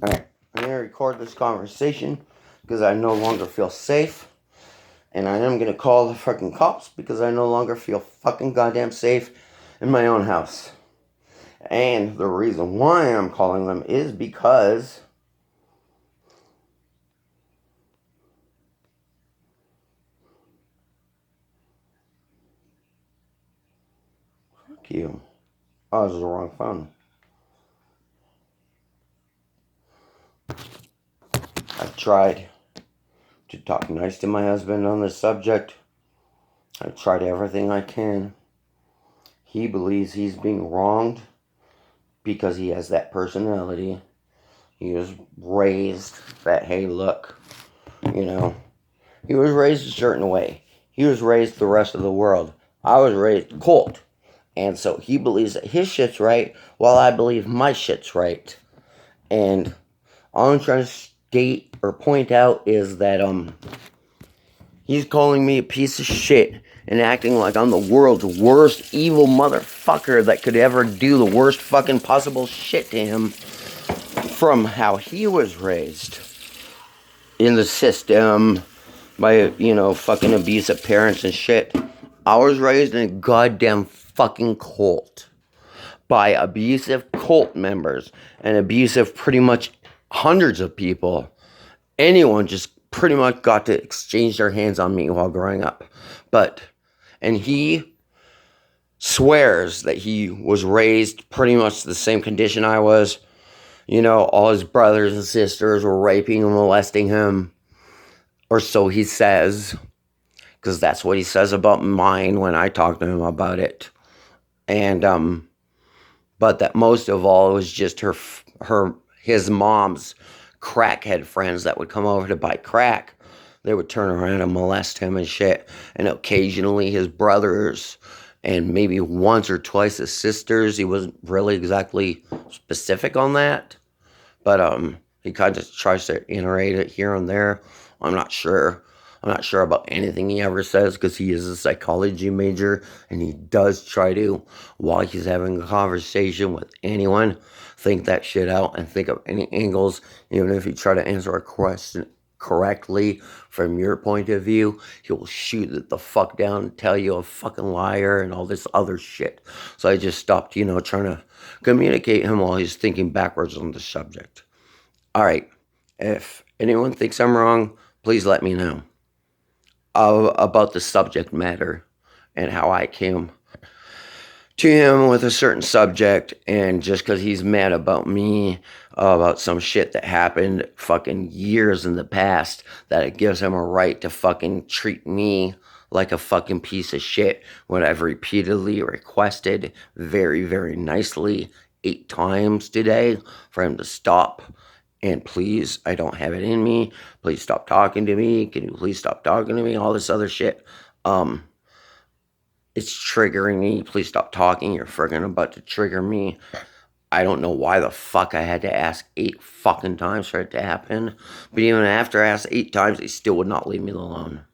Alright, I'm going to record this conversation because I no longer feel safe. And I am going to call the fucking cops because I no longer feel fucking goddamn safe in my own house. And the reason why I'm calling them is because fuck you. Oh, this is the wrong phone. I've tried to talk nice to my husband on this subject. I've tried everything I can. He believes he's being wronged because he has that personality. He was raised that, hey, look, you know, he was raised a certain way. He was raised the rest of the world. I was raised cold. And so he believes that his shit's right, while I believe my shit's right. And all I'm trying to state or point out is that, he's calling me a piece of shit and acting like I'm the world's worst evil motherfucker that could ever do the worst fucking possible shit to him from how he was raised in the system by, fucking abusive parents and shit. I was raised in a goddamn fucking cult by abusive cult members and abusive pretty much hundreds of people. Anyone just pretty much got to exchange their hands on me while growing up. And he swears that he was raised pretty much the same condition I was. All his brothers and sisters were raping and molesting him. Or so he says. Because that's what he says about mine when I talk to him about it. And, but that most of all, it was just his mom's crackhead friends that would come over to buy crack. They would turn around and molest him and shit. And occasionally his brothers and maybe once or twice his sisters. He wasn't really exactly specific on that. But he kind of tries to iterate it here and there. I'm not sure. I'm not sure about anything he ever says because he is a psychology major and he does try to, while he's having a conversation with anyone, think that shit out and think of any angles. Even if you try to answer a question correctly from your point of view, he will shoot it the fuck down and tell you a fucking liar and all this other shit. So I just stopped, trying to communicate him while he's thinking backwards on the subject. All right. If anyone thinks I'm wrong, please let me know about the subject matter and how I came to him with a certain subject, and just because he's mad about me, about some shit that happened fucking years in the past, that it gives him a right to fucking treat me like a fucking piece of shit when I've repeatedly requested very, very nicely 8 times today for him to stop. And please, I don't have it in me. Please stop talking to me. Can you please stop talking to me? All this other shit. It's triggering me. Please stop talking. You're friggin' about to trigger me. I don't know why the fuck I had to ask 8 fucking times for it to happen. But even after I asked 8 times, they still would not leave me alone.